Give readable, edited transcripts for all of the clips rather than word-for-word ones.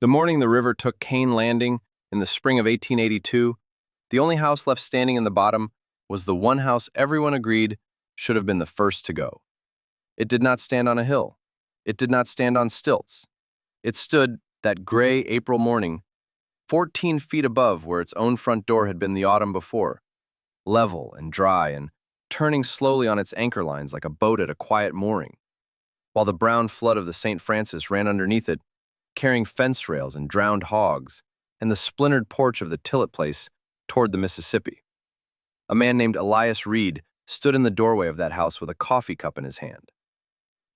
The morning the river took Kane Landing in the spring of 1882, the only house left standing in the bottom was the one house everyone agreed should have been the first to go. It did not stand on a hill. It did not stand on stilts. It stood, that gray April morning, 14 feet above where its own front door had been the autumn before, level and dry and turning slowly on its anchor lines like a boat at a quiet mooring, while the brown flood of the St. Francis ran underneath it, carrying fence rails and drowned hogs, and the splintered porch of the Tillett place toward the Mississippi. A man named Elias Reed stood in the doorway of that house with a coffee cup in his hand.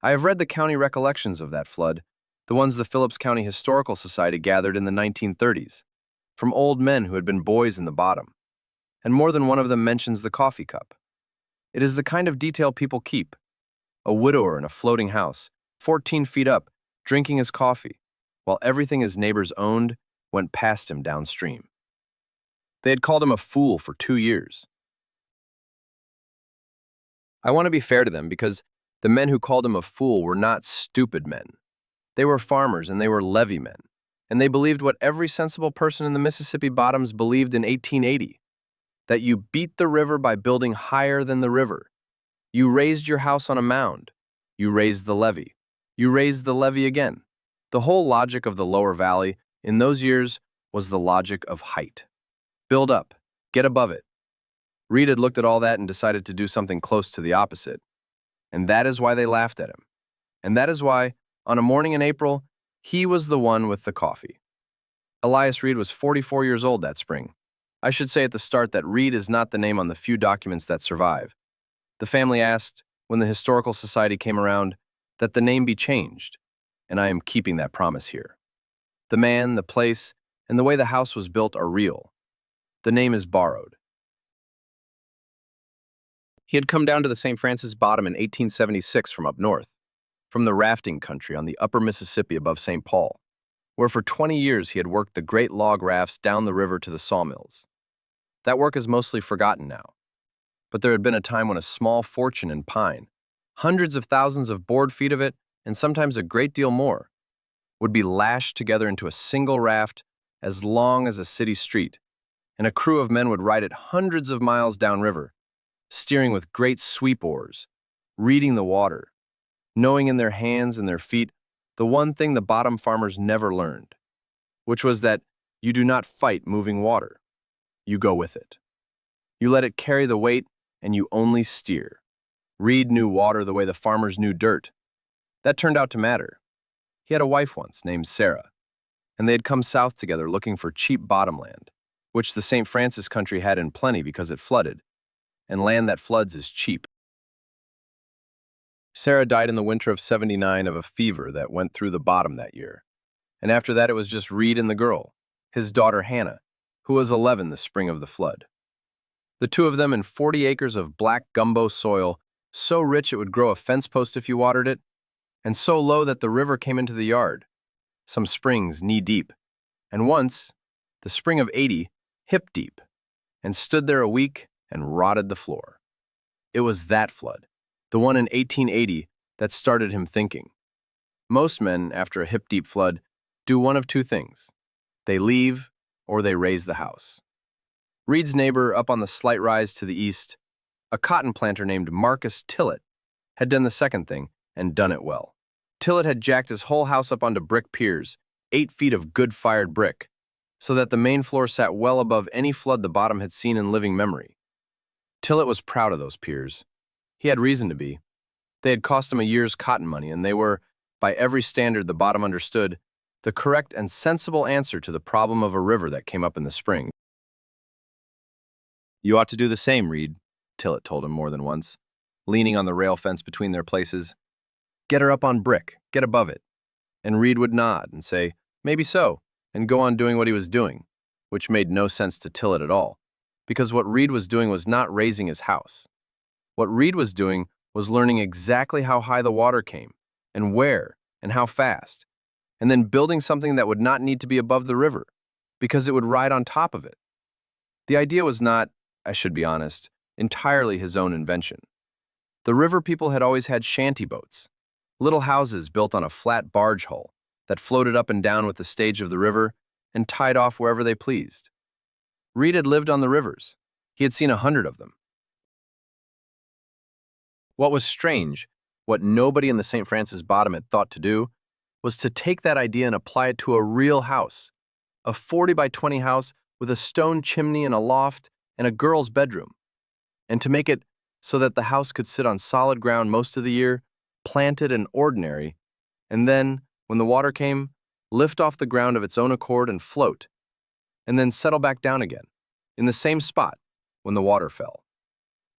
I have read the county recollections of that flood, the ones the Phillips County Historical Society gathered in the 1930s, from old men who had been boys in the bottom, and more than one of them mentions the coffee cup. It is the kind of detail people keep. A widower in a floating house, 14 feet up, drinking his coffee, while everything his neighbors owned went past him downstream. They had called him a fool for 2 years. I want to be fair to them because the men who called him a fool were not stupid men. They were farmers and they were levee men, and they believed what every sensible person in the Mississippi bottoms believed in 1880, that you beat the river by building higher than the river. You raised your house on a mound. You raised the levee. You raised the levee again. The whole logic of the lower valley in those years was the logic of height. Build up. Get above it. Reed had looked at all that and decided to do something close to the opposite. And that is why they laughed at him. And that is why, on a morning in April, he was the one with the coffee. Elias Reed was 44 years old that spring. I should say at the start that Reed is not the name on the few documents that survive. The family asked, when the Historical Society came around, that the name be changed, and I am keeping that promise here. The man, the place, and the way the house was built are real. The name is borrowed. He had come down to the St. Francis bottom in 1876 from up north, from the rafting country on the upper Mississippi above St. Paul, where for 20 years he had worked the great log rafts down the river to the sawmills. That work is mostly forgotten now, but there had been a time when a small fortune in pine, hundreds of thousands of board feet of it, and sometimes a great deal more, would be lashed together into a single raft as long as a city street, and a crew of men would ride it hundreds of miles downriver, steering with great sweep oars, reading the water, knowing in their hands and their feet the one thing the bottom farmers never learned, which was that you do not fight moving water. You go with it. You let it carry the weight, and you only steer. Reed knew water the way the farmers knew dirt. That turned out to matter. He had a wife once named Sarah, and they had come south together looking for cheap bottomland, which the St. Francis country had in plenty because it flooded, and land that floods is cheap. Sarah died in the winter of '79 of a fever that went through the bottom that year, and after that it was just Reed and the girl, his daughter Hannah, who was 11 the spring of the flood. The two of them in 40 acres of black gumbo soil, so rich it would grow a fence post if you watered it, and so low that the river came into the yard, some springs knee-deep, and once, the spring of '80, hip-deep, and stood there a week and rotted the floor. It was that flood, the one in 1880, that started him thinking. Most men, after a hip-deep flood, do one of two things. They leave, or they raise the house. Reed's neighbor up on the slight rise to the east, a cotton planter named Marcus Tillett, had done the second thing and done it well. Tillett had jacked his whole house up onto brick piers, 8 feet of good-fired brick, so that the main floor sat well above any flood the bottom had seen in living memory. Tillett was proud of those piers. He had reason to be. They had cost him a year's cotton money, and they were, by every standard the bottom understood, the correct and sensible answer to the problem of a river that came up in the spring. "You ought to do the same, Reed," Tillett told him more than once, leaning on the rail fence between their places. "Get her up on brick, get above it." And Reed would nod and say, "Maybe so," and go on doing what he was doing, which made no sense to Tillett at all, because what Reed was doing was not raising his house. What Reed was doing was learning exactly how high the water came, and where, and how fast, and then building something that would not need to be above the river, because it would ride on top of it. The idea was not, I should be honest, entirely his own invention. The river people had always had shanty boats, little houses built on a flat barge hull that floated up and down with the stage of the river and tied off wherever they pleased. Reed had lived on the rivers. He had seen 100 of them. What was strange, what nobody in the St. Francis Bottom had thought to do, was to take that idea and apply it to a real house, a 40 by 20 house with a stone chimney and a loft and a girl's bedroom, and to make it so that the house could sit on solid ground most of the year, planted and ordinary, and then, when the water came, lift off the ground of its own accord and float, and then settle back down again, in the same spot when the water fell.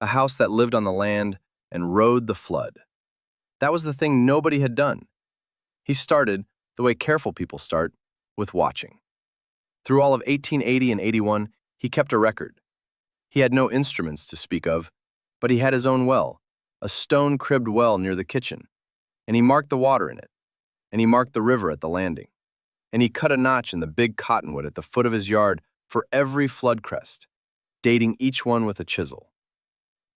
A house that lived on the land and rode the flood. That was the thing nobody had done. He started, the way careful people start, with watching. Through all of 1880 and 81, he kept a record. He had no instruments to speak of, but he had his own well, a stone-cribbed well near the kitchen, and he marked the water in it, and he marked the river at the landing, and he cut a notch in the big cottonwood at the foot of his yard for every flood crest, dating each one with a chisel.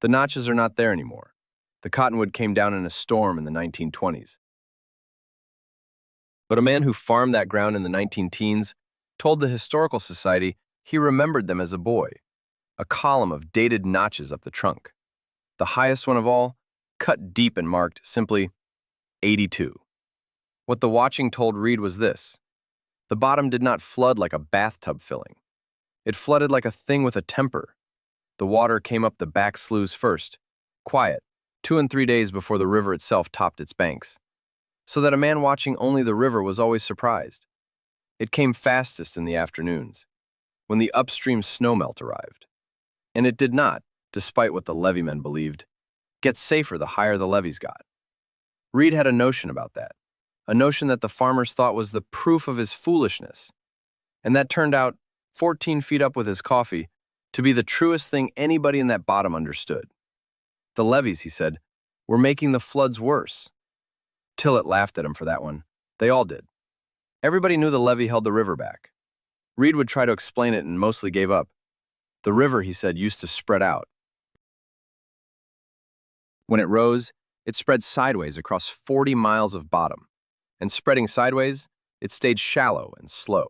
The notches are not there anymore. The cottonwood came down in a storm in the 1920s. But a man who farmed that ground in the 19-teens told the Historical Society he remembered them as a boy, a column of dated notches up the trunk. The highest one of all, cut deep and marked simply 82. What the watching told Reed was this: the bottom did not flood like a bathtub filling. It flooded like a thing with a temper. The water came up the back sloughs first, quiet, 2 and 3 days before the river itself topped its banks, so that a man watching only the river was always surprised. It came fastest in the afternoons, when the upstream snowmelt arrived. And it did not, despite what the leveemen believed, get safer the higher the levees got. Reed had a notion about that, a notion that the farmers thought was the proof of his foolishness, and that turned out, 14 feet up with his coffee, to be the truest thing anybody in that bottom understood. The levees, he said, were making the floods worse. Tillett laughed at him for that one. They all did. Everybody knew the levee held the river back. Reed would try to explain it and mostly gave up. The river, he said, used to spread out. When it rose, it spread sideways across 40 miles of bottom, and spreading sideways, it stayed shallow and slow.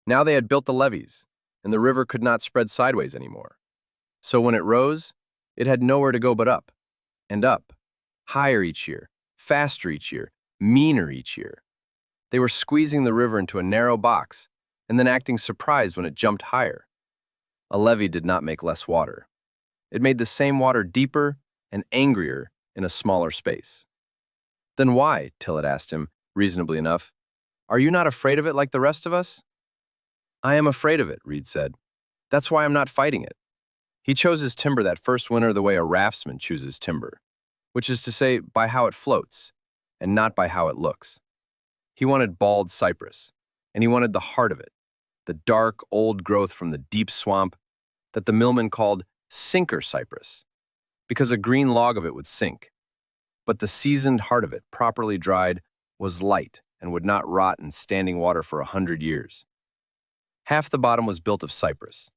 Now they had built the levees, and the river could not spread sideways anymore. So when it rose, it had nowhere to go but up, and up, higher each year, faster each year, meaner each year. They were squeezing the river into a narrow box, and then acting surprised when it jumped higher. A levee did not make less water. It made the same water deeper and angrier in a smaller space. Then why, Tillett asked him, reasonably enough, are you not afraid of it like the rest of us? I am afraid of it, Reed said. That's why I'm not fighting it. He chose his timber that first winter the way a raftsman chooses timber, which is to say, by how it floats, and not by how it looks. He wanted bald cypress, and he wanted the heart of it, the dark, old growth from the deep swamp that the millmen called sinker cypress, because a green log of it would sink. But the seasoned heart of it, properly dried, was light and would not rot in standing water for 100 years. Half the bottom was built of cypress.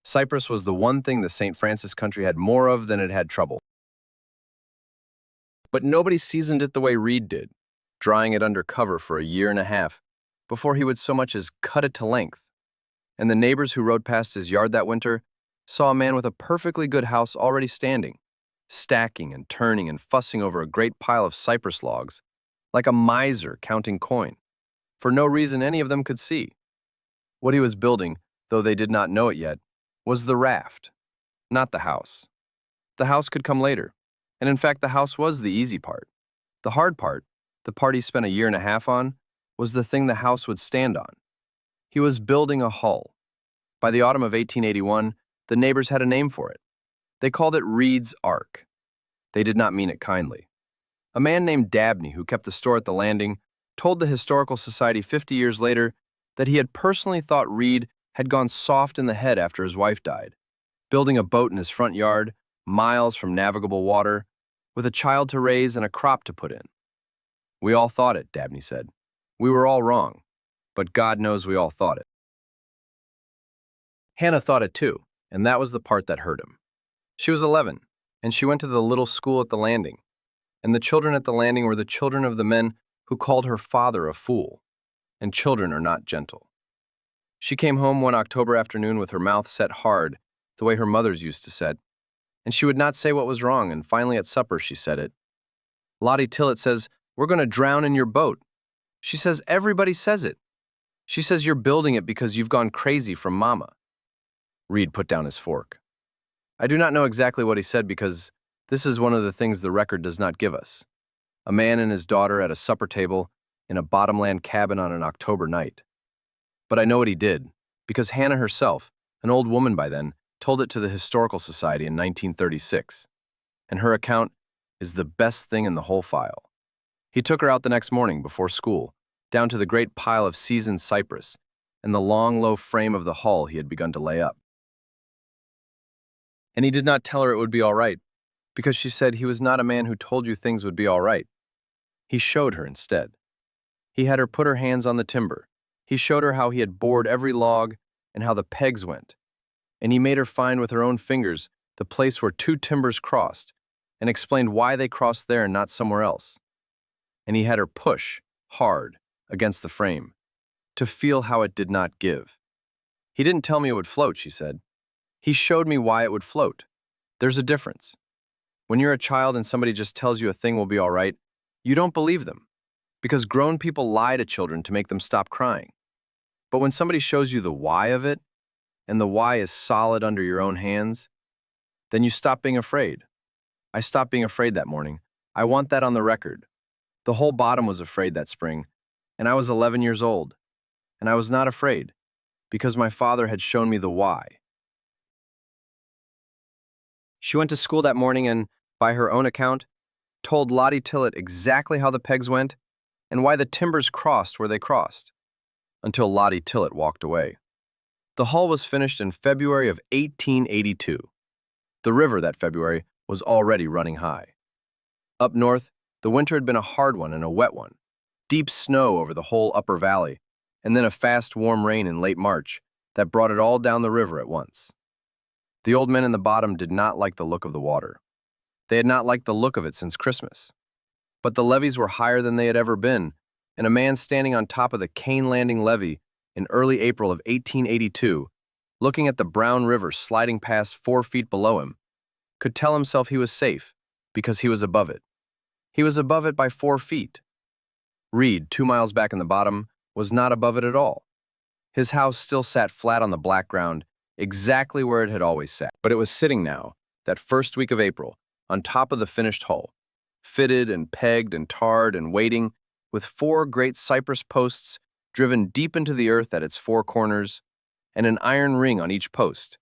Cypress was the one thing the St. Francis country had more of than it had trouble. But nobody seasoned it the way Reed did, drying it under cover for a year and a half before he would so much as cut it to length. And the neighbors who rode past his yard that winter saw a man with a perfectly good house already standing, stacking and turning and fussing over a great pile of cypress logs, like a miser counting coin, for no reason any of them could see. What he was building, though they did not know it yet, was the raft, not the house. The house could come later, and in fact the house was the easy part. The hard part, the part he spent a year and a half on, was the thing the house would stand on. He was building a hull. By the autumn of 1881, the neighbors had a name for it. They called it Reed's Ark. They did not mean it kindly. A man named Dabney, who kept the store at the landing, told the Historical Society 50 years later that he had personally thought Reed had gone soft in the head after his wife died, building a boat in his front yard, miles from navigable water, with a child to raise and a crop to put in. We all thought it, Dabney said. We were all wrong, but God knows we all thought it. Hannah thought it too, and that was the part that hurt him. She was 11, and she went to the little school at the landing, and the children at the landing were the children of the men who called her father a fool. and children are not gentle. She came home one October afternoon with her mouth set hard, the way her mother's used to set, and she would not say what was wrong, and finally at supper she said it. Lottie Tillett says, "We're going to drown in your boat." She says, "Everybody says it." She says, "You're building it because you've gone crazy from Mama." Reed put down his fork. I do not know exactly what he said because this is one of the things the record does not give us. A man and his daughter at a supper table in a bottomland cabin on an October night. But I know what he did, because Hannah herself, an old woman by then, told it to the Historical Society in 1936, and her account is the best thing in the whole file. He took her out the next morning before school, down to the great pile of seasoned cypress and the long, low frame of the hull he had begun to lay up. And he did not tell her it would be all right, because she said he was not a man who told you things would be all right. He showed her instead. He had her put her hands on the timber. He showed her how he had bored every log and how the pegs went. And he made her find with her own fingers the place where two timbers crossed and explained why they crossed there and not somewhere else. And he had her push, hard, against the frame, to feel how it did not give. He didn't tell me it would float, she said. He showed me why it would float. There's a difference. When you're a child and somebody just tells you a thing will be all right, you don't believe them, because grown people lie to children to make them stop crying. But when somebody shows you the why of it, and the why is solid under your own hands, then you stop being afraid. I stopped being afraid that morning. I want that on the record. The whole bottom was afraid that spring, and I was 11 years old, and I was not afraid, because my father had shown me the why. She went to school that morning and, by her own account, told Lottie Tillett exactly how the pegs went and why the timbers crossed where they crossed, until Lottie Tillett walked away. The hull was finished in February of 1882. The river that February was already running high. Up north, the winter had been a hard one and a wet one. Deep snow over the whole upper valley, and then a fast, warm rain in late March that brought it all down the river at once. The old men in the bottom did not like the look of the water. They had not liked the look of it since Christmas. But the levees were higher than they had ever been, and a man standing on top of the Cane Landing levee in early April of 1882, looking at the brown river sliding past 4 feet below him, could tell himself he was safe because he was above it. He was above it by 4 feet. Reed, 2 miles back in the bottom, was not above it at all. His house still sat flat on the black ground, exactly where it had always sat. But it was sitting now, that first week of April, on top of the finished hull, fitted and pegged and tarred and waiting, with 4 great cypress posts driven deep into the earth at its 4 corners, and an iron ring on each post,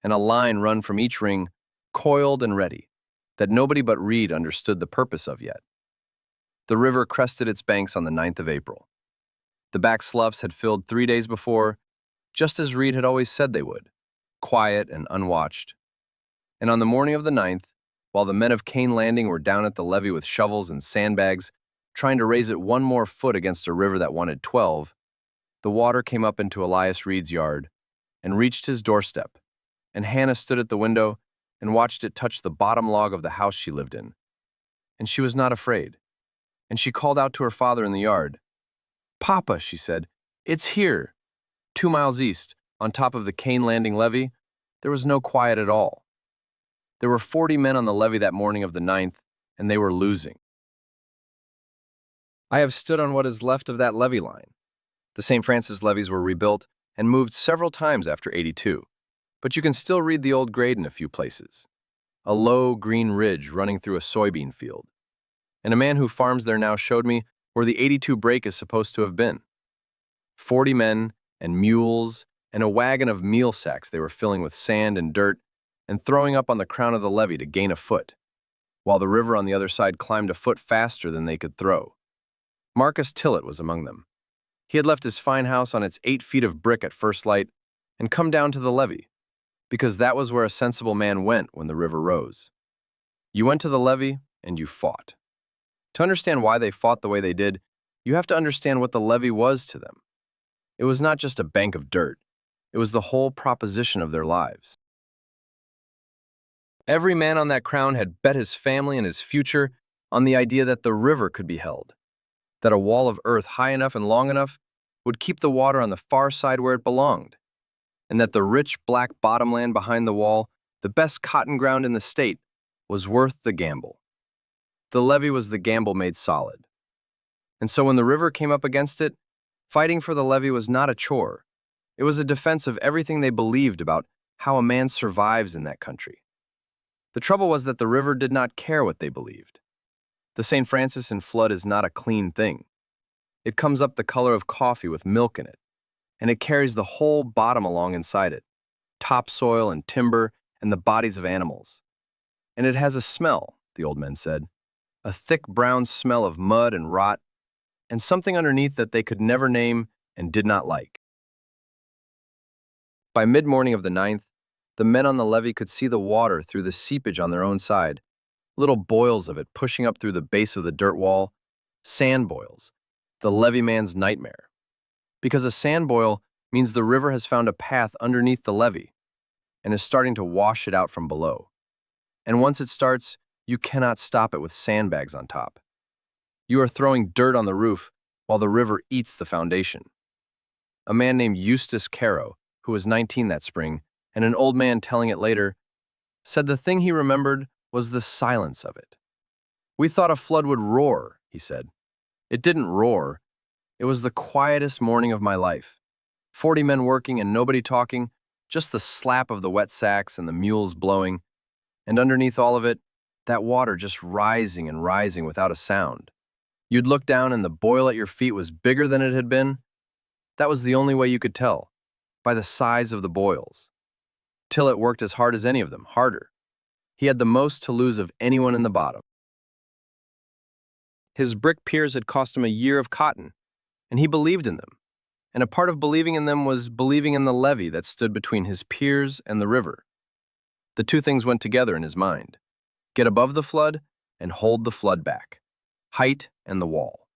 and a line run from each ring, coiled and ready, that nobody but Reed understood the purpose of yet. The river crested its banks on the 9th of April. The back sloughs had filled 3 days before, just as Reed had always said they would, quiet and unwatched. And on the morning of the 9th, while the men of Cane Landing were down at the levee with shovels and sandbags, trying to raise it 1 more foot against a river that wanted 12, the water came up into Elias Reed's yard and reached his doorstep, and Hannah stood at the window and watched it touch the bottom log of the house she lived in. And she was not afraid, and she called out to her father in the yard. "Papa," she said, "it's here." 2 miles east, on top of the Cane Landing levee, there was no quiet at all. There were 40 men on the levee that morning of the 9th, and they were losing. I have stood on what is left of that levee line. The St. Francis levees were rebuilt and moved several times after '82, but you can still read the old grade in a few places. A low green ridge running through a soybean field. And a man who farms there now showed me where the '82 break is supposed to have been. 40 men and mules and a wagon of meal sacks they were filling with sand and dirt and throwing up on the crown of the levee to gain a foot, while the river on the other side climbed a foot faster than they could throw. Marcus Tillett was among them. He had left his fine house on its 8 feet of brick at first light and come down to the levee, because that was where a sensible man went when the river rose. You went to the levee and you fought. To understand why they fought the way they did, you have to understand what the levee was to them. It was not just a bank of dirt. It was the whole proposition of their lives. Every man on that crown had bet his family and his future on the idea that the river could be held, that a wall of earth high enough and long enough would keep the water on the far side where it belonged, and that the rich black bottomland behind the wall, the best cotton ground in the state, was worth the gamble. The levee was the gamble made solid. And so when the river came up against it, fighting for the levee was not a chore. It was a defense of everything they believed about how a man survives in that country. The trouble was that the river did not care what they believed. The St. Francis in flood is not a clean thing. It comes up the color of coffee with milk in it, and it carries the whole bottom along inside it, topsoil and timber and the bodies of animals. And it has a smell, the old men said, a thick brown smell of mud and rot, and something underneath that they could never name and did not like. By mid-morning of the 9th, the men on the levee could see the water through the seepage on their own side, little boils of it pushing up through the base of the dirt wall, sand boils, the levee man's nightmare. Because a sand boil means the river has found a path underneath the levee and is starting to wash it out from below. And once it starts, you cannot stop it with sandbags on top. You are throwing dirt on the roof while the river eats the foundation. A man named Eustace Caro, who was 19 that spring, and an old man telling it later, said the thing he remembered was the silence of it. "We thought a flood would roar," he said. "It didn't roar. It was the quietest morning of my life. 40 men working and nobody talking, just the slap of the wet sacks and the mules blowing, and underneath all of it, that water just rising and rising without a sound. You'd look down and the boil at your feet was bigger than it had been. That was the only way you could tell, by the size of the boils. Till it worked as hard as any of them, harder. He had the most to lose of anyone in the bottom. His brick piers had cost him a year of cotton, and he believed in them. And a part of believing in them was believing in the levee that stood between his piers and the river. The two things went together in his mind. Get above the flood and hold the flood back. Height and the wall.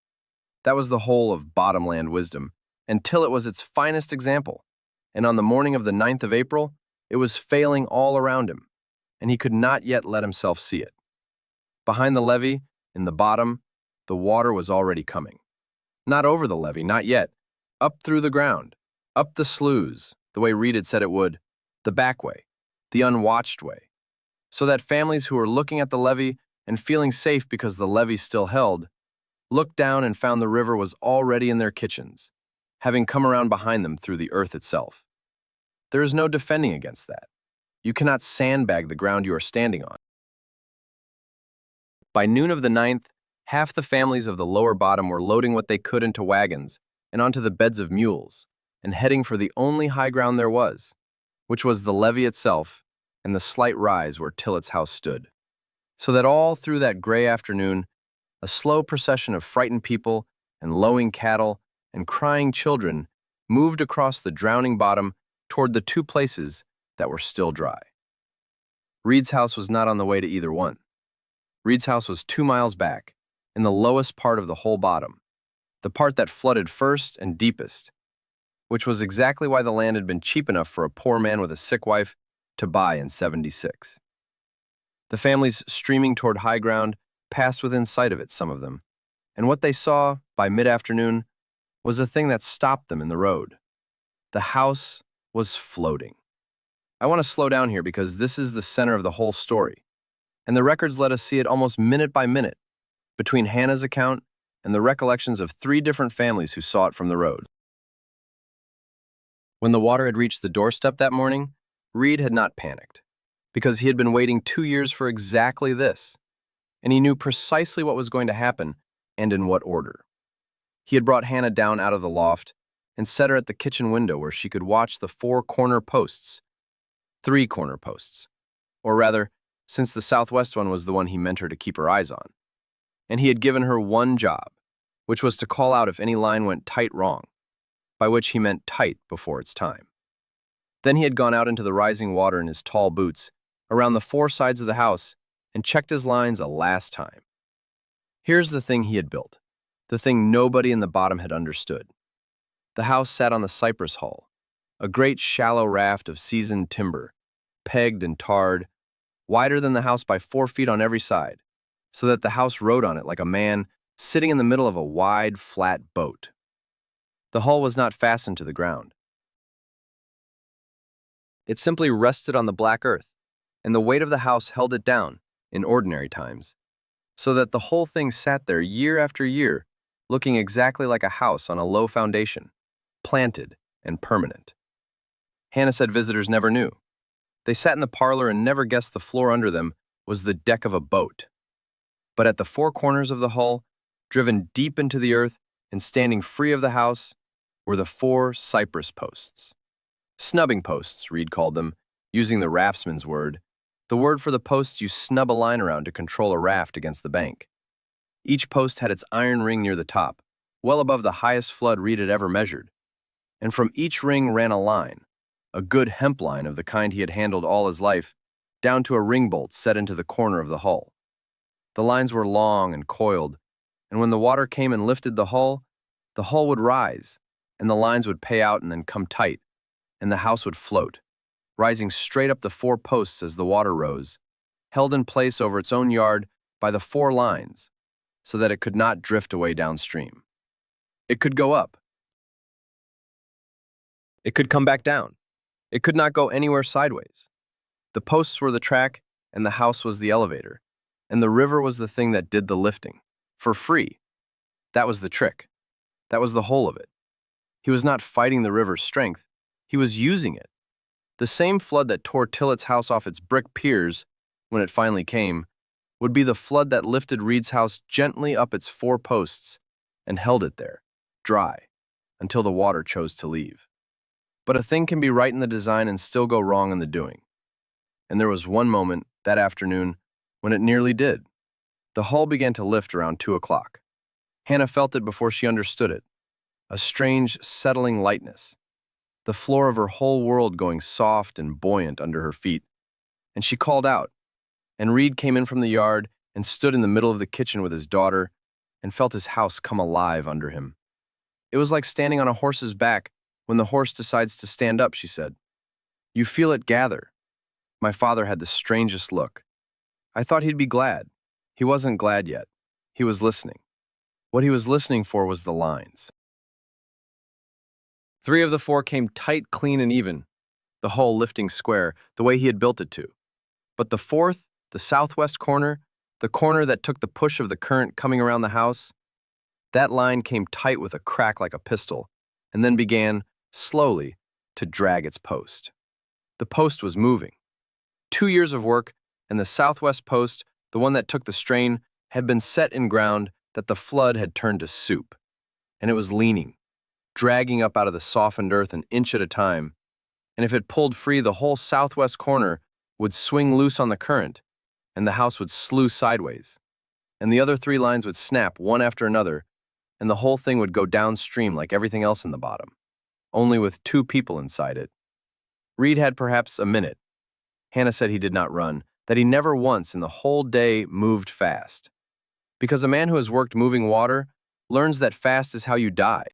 That was the whole of bottomland wisdom, until it was its finest example. And on the morning of the 9th of April, it was failing all around him, and he could not yet let himself see it. Behind the levee, in the bottom, the water was already coming. Not over the levee, not yet. Up through the ground, up the sloughs, the way Reed had said it would, the back way, the unwatched way. So that families who were looking at the levee and feeling safe because the levee still held, looked down and found the river was already in their kitchens, having come around behind them through the earth itself. There is no defending against that. You cannot sandbag the ground you are standing on. By noon of the 9th, half the families of the lower bottom were loading what they could into wagons and onto the beds of mules, and heading for the only high ground there was, which was the levee itself and the slight rise where Tillett's house stood. So that all through that gray afternoon, a slow procession of frightened people and lowing cattle and crying children moved across the drowning bottom toward the two places that were still dry. Reed's house was not on the way to either one. Reed's house was 2 miles back, in the lowest part of the whole bottom, the part that flooded first and deepest, which was exactly why the land had been cheap enough for a poor man with a sick wife to buy in '76. The families streaming toward high ground passed within sight of it, some of them, and what they saw by mid-afternoon was a thing that stopped them in the road. The house was floating. I want to slow down here because this is the center of the whole story, and the records let us see it almost minute by minute, between Hannah's account and the recollections of 3 different families who saw it from the road. When the water had reached the doorstep that morning, Reed had not panicked, because he had been waiting 2 years for exactly this, and he knew precisely what was going to happen and in what order. He had brought Hannah down out of the loft and set her at the kitchen window where she could watch the 4 corner posts, 3 corner posts, or rather, since the southwest one was the one he meant her to keep her eyes on. And he had given her one job, which was to call out if any line went tight wrong, by which he meant tight before its time. Then he had gone out into the rising water in his tall boots, around the 4 sides of the house, and checked his lines a last time. Here's the thing he had built, the thing nobody in the bottom had understood. The house sat on the cypress hull, a great shallow raft of seasoned timber, pegged and tarred, wider than the house by 4 feet on every side, so that the house rode on it like a man sitting in the middle of a wide, flat boat. The hull was not fastened to the ground. It simply rested on the black earth, and the weight of the house held it down in ordinary times, so that the whole thing sat there year after year, looking exactly like a house on a low foundation, planted and permanent. Hannah said visitors never knew. They sat in the parlor and never guessed the floor under them was the deck of a boat. But at the four corners of the hull, driven deep into the earth and standing free of the house, were the four cypress posts. Snubbing posts, Reed called them, using the raftsman's word, the word for the posts you snub a line around to control a raft against the bank. Each post had its iron ring near the top, well above the highest flood Reed had ever measured. And from each ring ran a line, a good hemp line of the kind he had handled all his life, down to a ring bolt set into the corner of the hull. The lines were long and coiled, and when the water came and lifted the hull would rise, and the lines would pay out and then come tight, and the house would float, rising straight up the four posts as the water rose, held in place over its own yard by the four lines, so that it could not drift away downstream. It could go up. It could come back down. It could not go anywhere sideways. The posts were the track, and the house was the elevator, and the river was the thing that did the lifting, for free. That was the trick. That was the whole of it. He was not fighting the river's strength. He was using it. The same flood that tore Tillett's house off its brick piers, when it finally came, would be the flood that lifted Reed's house gently up its four posts and held it there, dry, until the water chose to leave. But a thing can be right in the design and still go wrong in the doing. And there was one moment, that afternoon, when it nearly did. The hull began to lift around 2 o'clock. Hannah felt it before she understood it, a strange, settling lightness, the floor of her whole world going soft and buoyant under her feet. And she called out, and Reed came in from the yard and stood in the middle of the kitchen with his daughter and felt his house come alive under him. It was like standing on a horse's back when the horse decides to stand up, she said. You feel it gather. My father had the strangest look. I thought he'd be glad. He wasn't glad yet. He was listening. What he was listening for was the lines. 3 of the 4 came tight, clean, and even, the hull lifting square, the way he had built it to. But the 4th, the southwest corner, the corner that took the push of the current coming around the house, that line came tight with a crack like a pistol, and then began, slowly, to drag its post. The post was moving. 2 years of work, and the southwest post, the one that took the strain, had been set in ground that the flood had turned to soup, and it was leaning, dragging up out of the softened earth an inch at a time, and if it pulled free, the whole southwest corner would swing loose on the current, and the house would slew sideways, and the other 3 lines would snap one after another, and the whole thing would go downstream like everything else in the bottom, only with 2 people inside it. Reed had perhaps a minute. Hannah said he did not run, that he never once in the whole day moved fast, because a man who has worked moving water learns that fast is how you die.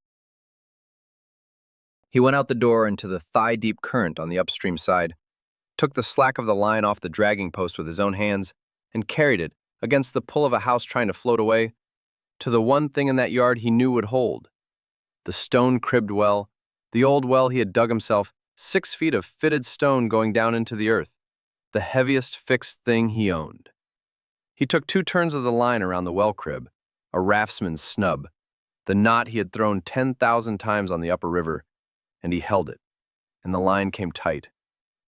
He went out the door into the thigh-deep current on the upstream side, took the slack of the line off the dragging post with his own hands, and carried it, against the pull of a house trying to float away, to the one thing in that yard he knew would hold. The stone-cribbed well, the old well he had dug himself, 6 feet of fitted stone going down into the earth, the heaviest fixed thing he owned. He took 2 turns of the line around the well crib, a raftsman's snub, the knot he had thrown 10,000 times on the upper river, and he held it, and the line came tight,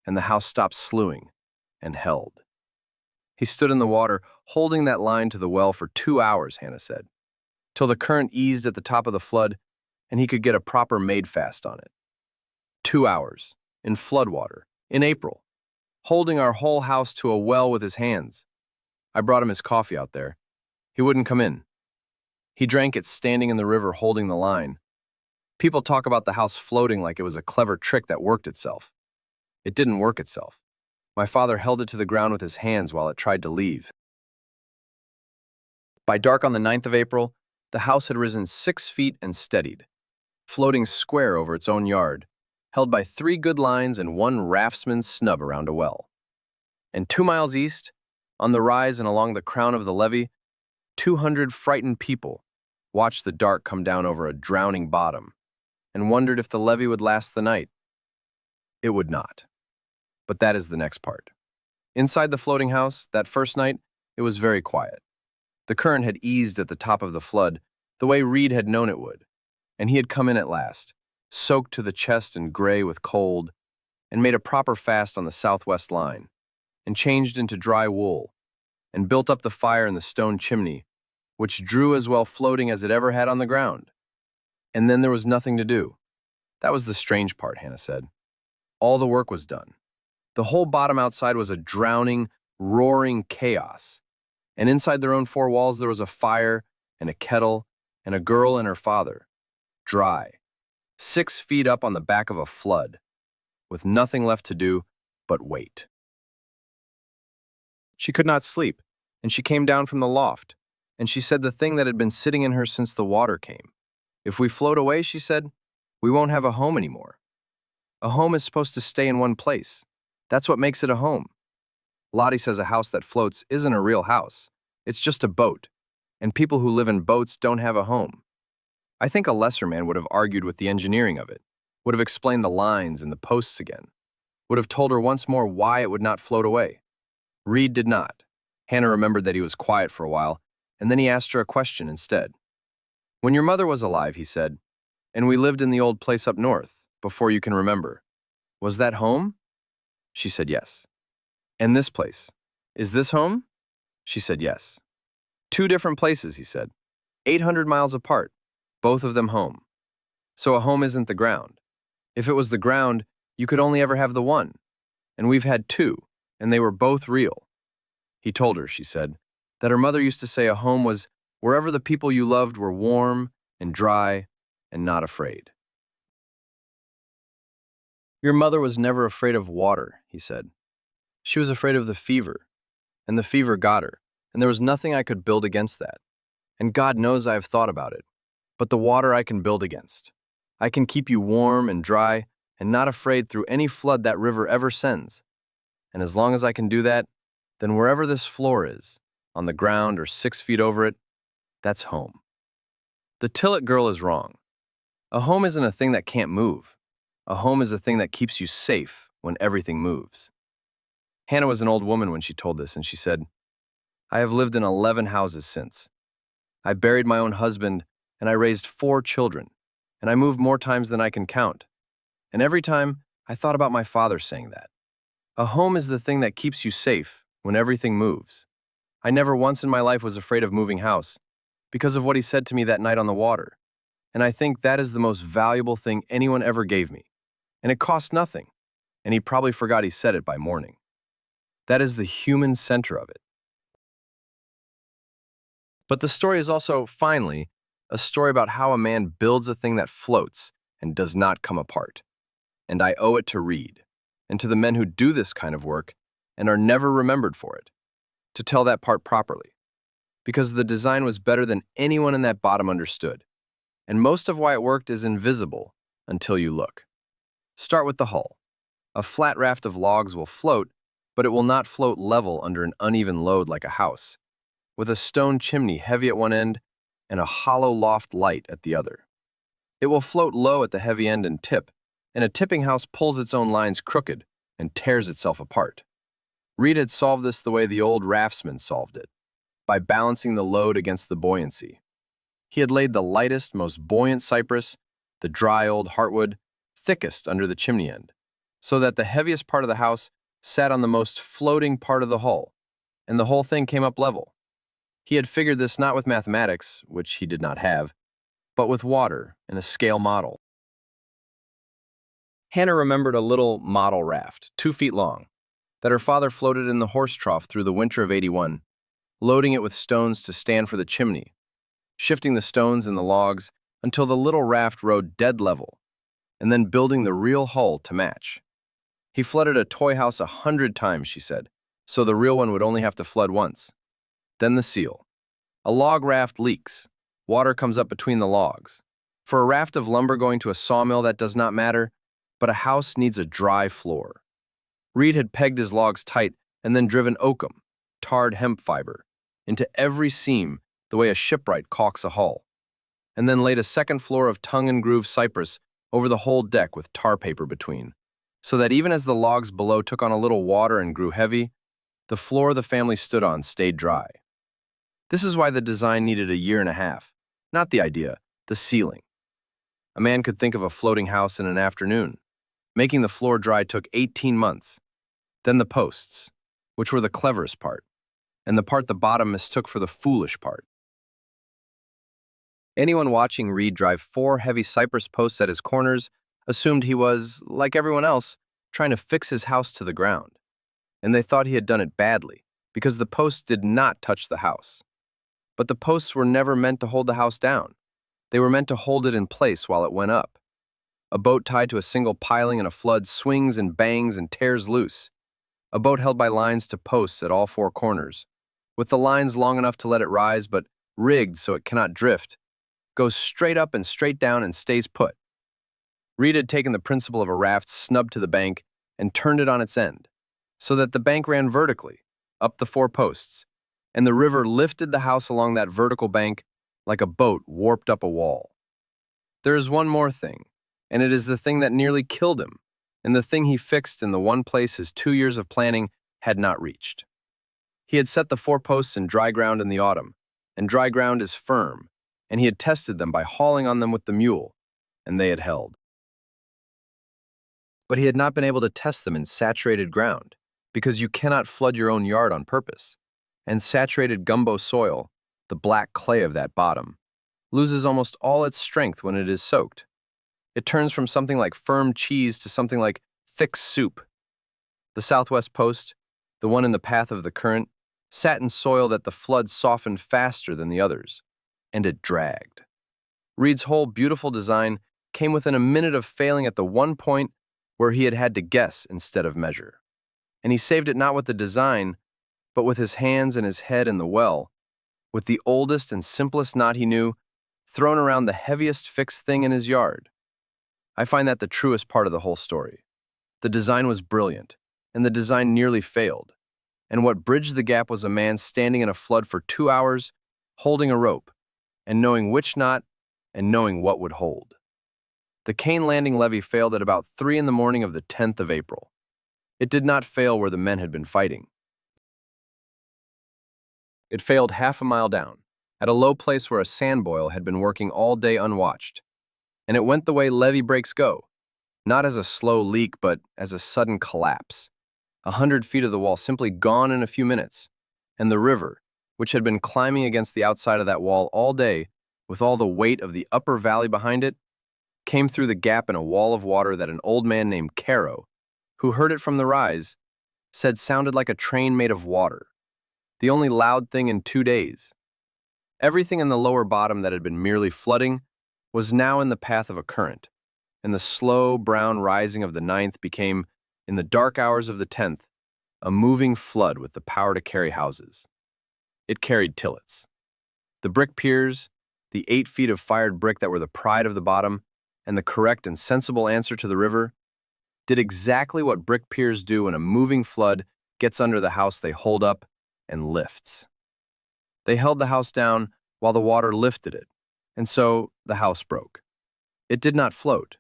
and the house stopped slewing, and held. He stood in the water, holding that line to the well for 2 hours, Hannah said, till the current eased at the top of the flood, and he could get a proper made fast on it. 2 hours, in floodwater, in April, holding our whole house to a well with his hands. I brought him his coffee out there. He wouldn't come in. He drank it standing in the river holding the line. People talk about the house floating like it was a clever trick that worked itself. It didn't work itself. My father held it to the ground with his hands while it tried to leave. By dark on the 9th of April, the house had risen 6 feet and steadied, floating square over its own yard, held by 3 good lines and 1 raftsman's snub around a well. And 2 miles east, on the rise and along the crown of the levee, 200 frightened people watched the dark come down over a drowning bottom, and wondered if the levee would last the night. It would not. But that is the next part. Inside the floating house, that first night, it was very quiet. The current had eased at the top of the flood, the way Reed had known it would, and he had come in at last, soaked to the chest and gray with cold, and made a proper fast on the southwest line, and changed into dry wool, and built up the fire in the stone chimney, which drew as well floating as it ever had on the ground. And then there was nothing to do. That was the strange part, Hannah said. All the work was done. The whole bottom outside was a drowning, roaring chaos. And inside their own four walls there was a fire and a kettle and a girl and her father, dry, 6 feet up on the back of a flood, with nothing left to do but wait. She could not sleep, and she came down from the loft, and she said the thing that had been sitting in her since the water came. If we float away, she said, we won't have a home anymore. A home is supposed to stay in one place. That's what makes it a home. Lottie says a house that floats isn't a real house. It's just a boat, and people who live in boats don't have a home. I think a lesser man would have argued with the engineering of it, would have explained the lines and the posts again, would have told her once more why it would not float away. Reed did not. Hannah remembered that he was quiet for a while, and then he asked her a question instead. When your mother was alive, he said, and we lived in the old place up north, before you can remember, was that home? She said yes. And this place, is this home? She said yes. 2 different places, he said, 800 miles apart, both of them home. So a home isn't the ground. If it was the ground, you could only ever have the one. And we've had 2, and they were both real. He told her, she said, that her mother used to say a home was wherever the people you loved were warm and dry and not afraid. Your mother was never afraid of water, he said. She was afraid of the fever, and the fever got her, and there was nothing I could build against that. And God knows I have thought about it. But the water I can build against. I can keep you warm and dry and not afraid through any flood that river ever sends. And as long as I can do that, then wherever this floor is, on the ground or 6 feet over it, that's home. The Tillet girl is wrong. A home isn't a thing that can't move. A home is a thing that keeps you safe when everything moves. Hannah was an old woman when she told this, and she said, I have lived in 11 houses since. I buried my own husband, and I raised 4 children, and I moved more times than I can count. And every time, I thought about my father saying that. A home is the thing that keeps you safe when everything moves. I never once in my life was afraid of moving house, because of what he said to me that night on the water. And I think that is the most valuable thing anyone ever gave me. And it cost nothing, and he probably forgot he said it by morning. That is the human center of it. But the story is also, finally, a story about how a man builds a thing that floats and does not come apart. And I owe it to Reed, and to the men who do this kind of work and are never remembered for it, to tell that part properly. Because the design was better than anyone in that bottom understood, and most of why it worked is invisible until you look. Start with the hull. A flat raft of logs will float, but it will not float level under an uneven load like a house, with a stone chimney heavy at one end and a hollow loft light at the other. It will float low at the heavy end and tip, and a tipping house pulls its own lines crooked and tears itself apart. Reed had solved this the way the old raftsmen solved it, by balancing the load against the buoyancy. He had laid the lightest, most buoyant cypress, the dry old heartwood, thickest under the chimney end, so that the heaviest part of the house sat on the most floating part of the hull, and the whole thing came up level. He had figured this not with mathematics, which he did not have, but with water and a scale model. Hannah remembered a little model raft, 2 feet long, that her father floated in the horse trough through the winter of '81, loading it with stones to stand for the chimney, shifting the stones and the logs until the little raft rode dead level, and then building the real hull to match. He flooded a toy house 100 times, she said, so the real one would only have to flood once. Then the seal. A log raft leaks. Water comes up between the logs. For a raft of lumber going to a sawmill, that does not matter, but a house needs a dry floor. Reed had pegged his logs tight and then driven oakum, tarred hemp fiber, into every seam the way a shipwright caulks a hull, and then laid a second floor of tongue and groove cypress over the whole deck with tar paper between, so that even as the logs below took on a little water and grew heavy, the floor the family stood on stayed dry. This is why the design needed a year and a half. Not the idea, the ceiling. A man could think of a floating house in an afternoon. Making the floor dry took 18 months. Then the posts, which were the cleverest part, and the part the bottom mistook for the foolish part. Anyone watching Reed drive 4 heavy cypress posts at his corners assumed he was, like everyone else, trying to fix his house to the ground. And they thought he had done it badly, because the posts did not touch the house. But the posts were never meant to hold the house down. They were meant to hold it in place while it went up. A boat tied to a single piling in a flood swings and bangs and tears loose. A boat held by lines to posts at all 4 corners, with the lines long enough to let it rise but rigged so it cannot drift, goes straight up and straight down and stays put. Reed had taken the principle of a raft snubbed to the bank and turned it on its end, so that the bank ran vertically, up the 4 posts, and the river lifted the house along that vertical bank like a boat warped up a wall. There is one more thing, and it is the thing that nearly killed him, and the thing he fixed in the one place his 2 years of planning had not reached. He had set the 4 posts in dry ground in the autumn, and dry ground is firm, and he had tested them by hauling on them with the mule, and they had held. But he had not been able to test them in saturated ground, because you cannot flood your own yard on purpose, and saturated gumbo soil, the black clay of that bottom, loses almost all its strength when it is soaked. It turns from something like firm cheese to something like thick soup. The southwest post, the one in the path of the current, sat in soil that the flood softened faster than the others, and it dragged. Reed's whole beautiful design came within a minute of failing at the one point where he had had to guess instead of measure. And he saved it not with the design, but with his hands and his head in the well, with the oldest and simplest knot he knew, thrown around the heaviest fixed thing in his yard. I find that the truest part of the whole story. The design was brilliant, and the design nearly failed. And what bridged the gap was a man standing in a flood for 2 hours, holding a rope, and knowing which knot and knowing what would hold. The Cane Landing levee failed at about 3 in the morning of the 10th of April. It did not fail where the men had been fighting. It failed half a mile down, at a low place where a sand boil had been working all day unwatched. And it went the way levee breaks go, not as a slow leak, but as a sudden collapse. 100 feet of the wall simply gone in a few minutes, and the river, which had been climbing against the outside of that wall all day, with all the weight of the upper valley behind it, came through the gap in a wall of water that an old man named Caro, who heard it from the rise, said sounded like a train made of water, the only loud thing in 2 days. Everything in the lower bottom that had been merely flooding was now in the path of a current, and the slow brown rising of the 9th became, in the dark hours of the 10th, a moving flood with the power to carry houses. It carried tillets. The brick piers, the 8 feet of fired brick that were the pride of the bottom, and the correct and sensible answer to the river, did exactly what brick piers do when a moving flood gets under the house they hold up and lifts. They held the house down while the water lifted it, and so the house broke. It did not float.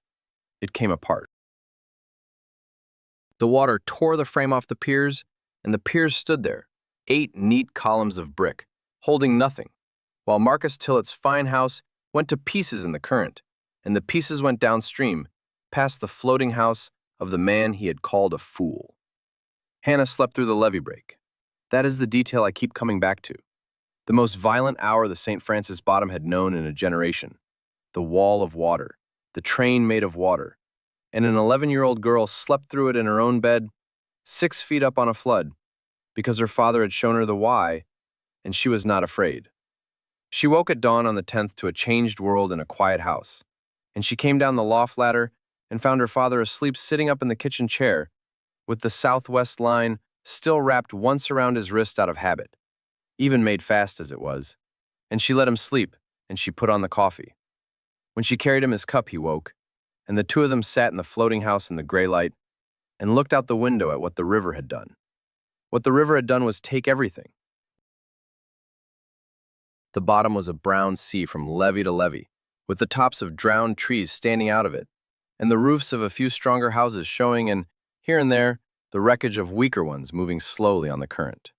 It came apart. The water tore the frame off the piers, and the piers stood there, 8 neat columns of brick, holding nothing, while Marcus Tillet's fine house went to pieces in the current, and the pieces went downstream, past the floating house of the man he had called a fool. Hannah slept through the levee break. That is the detail I keep coming back to. The most violent hour the St. Francis Bottom had known in a generation. The wall of water, the train made of water, and an 11-year-old girl slept through it in her own bed, 6 feet up on a flood, because her father had shown her the why, and she was not afraid. She woke at dawn on the 10th to a changed world in a quiet house, and she came down the loft ladder and found her father asleep sitting up in the kitchen chair, with the southwest line still wrapped once around his wrist out of habit, even made fast as it was, and she let him sleep, and she put on the coffee. When she carried him his cup, he woke, and the 2 of them sat in the floating house in the gray light and looked out the window at what the river had done. What the river had done was take everything. The bottom was a brown sea from levee to levee, with the tops of drowned trees standing out of it, and the roofs of a few stronger houses showing, and here and there, the wreckage of weaker ones moving slowly on the current.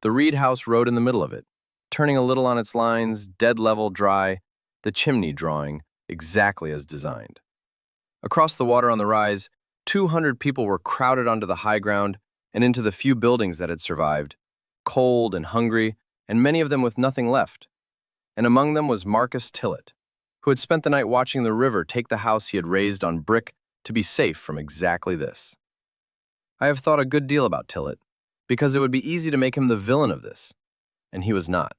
The Reed house rode in the middle of it, turning a little on its lines, dead level, dry, the chimney drawing exactly as designed. Across the water on the rise, 200 people were crowded onto the high ground and into the few buildings that had survived, cold and hungry, and many of them with nothing left. And among them was Marcus Tillett, who had spent the night watching the river take the house he had raised on brick to be safe from exactly this. I have thought a good deal about Tillett, because it would be easy to make him the villain of this, and he was not.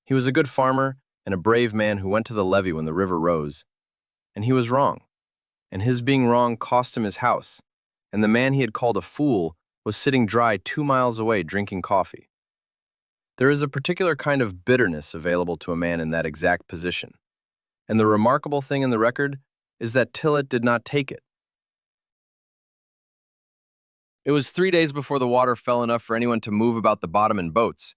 He was a good farmer and a brave man who went to the levee when the river rose, and he was wrong, and his being wrong cost him his house, and the man he had called a fool was sitting dry 2 miles away drinking coffee. There is a particular kind of bitterness available to a man in that exact position, and the remarkable thing in the record is that Tillett did not take it. It was 3 days before the water fell enough for anyone to move about the bottom in boats,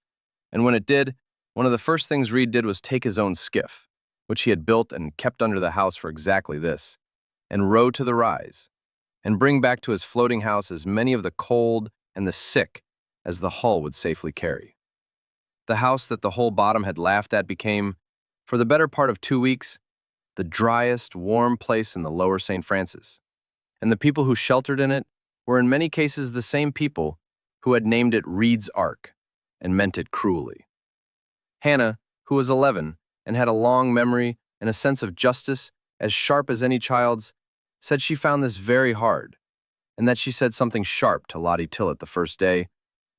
and when it did, one of the first things Reed did was take his own skiff, which he had built and kept under the house for exactly this, and row to the rise, and bring back to his floating house as many of the cold and the sick as the hull would safely carry. The house that the whole bottom had laughed at became, for the better part of 2 weeks, the driest, warm place in the lower St. Francis, and the people who sheltered in it were in many cases the same people who had named it Reed's Ark and meant it cruelly. Hannah, who was 11 and had a long memory and a sense of justice as sharp as any child's, said she found this very hard, and that she said something sharp to Lottie Tillett the first day,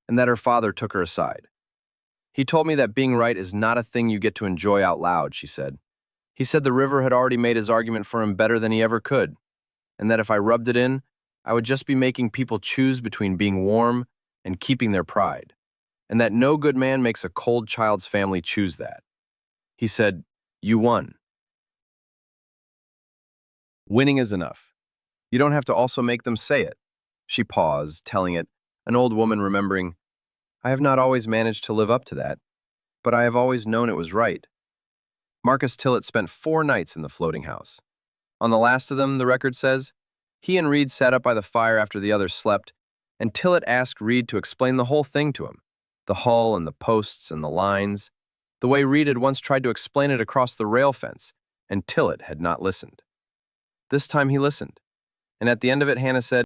and that her father took her aside. He told me that being right is not a thing you get to enjoy out loud, she said. He said the river had already made his argument for him better than he ever could, and that if I rubbed it in, I would just be making people choose between being warm and keeping their pride, and that no good man makes a cold child's family choose that. He said, "You won. Winning is enough. You don't have to also make them say it." She paused, telling it, an old woman remembering, "I have not always managed to live up to that, but I have always known it was right." Marcus Tillett spent 4 nights in the floating house. On the last of them, the record says, he and Reed sat up by the fire after the others slept, and Tillett asked Reed to explain the whole thing to him, the hull and the posts and the lines, the way Reed had once tried to explain it across the rail fence, and Tillett had not listened. This time he listened, and at the end of it Hannah said,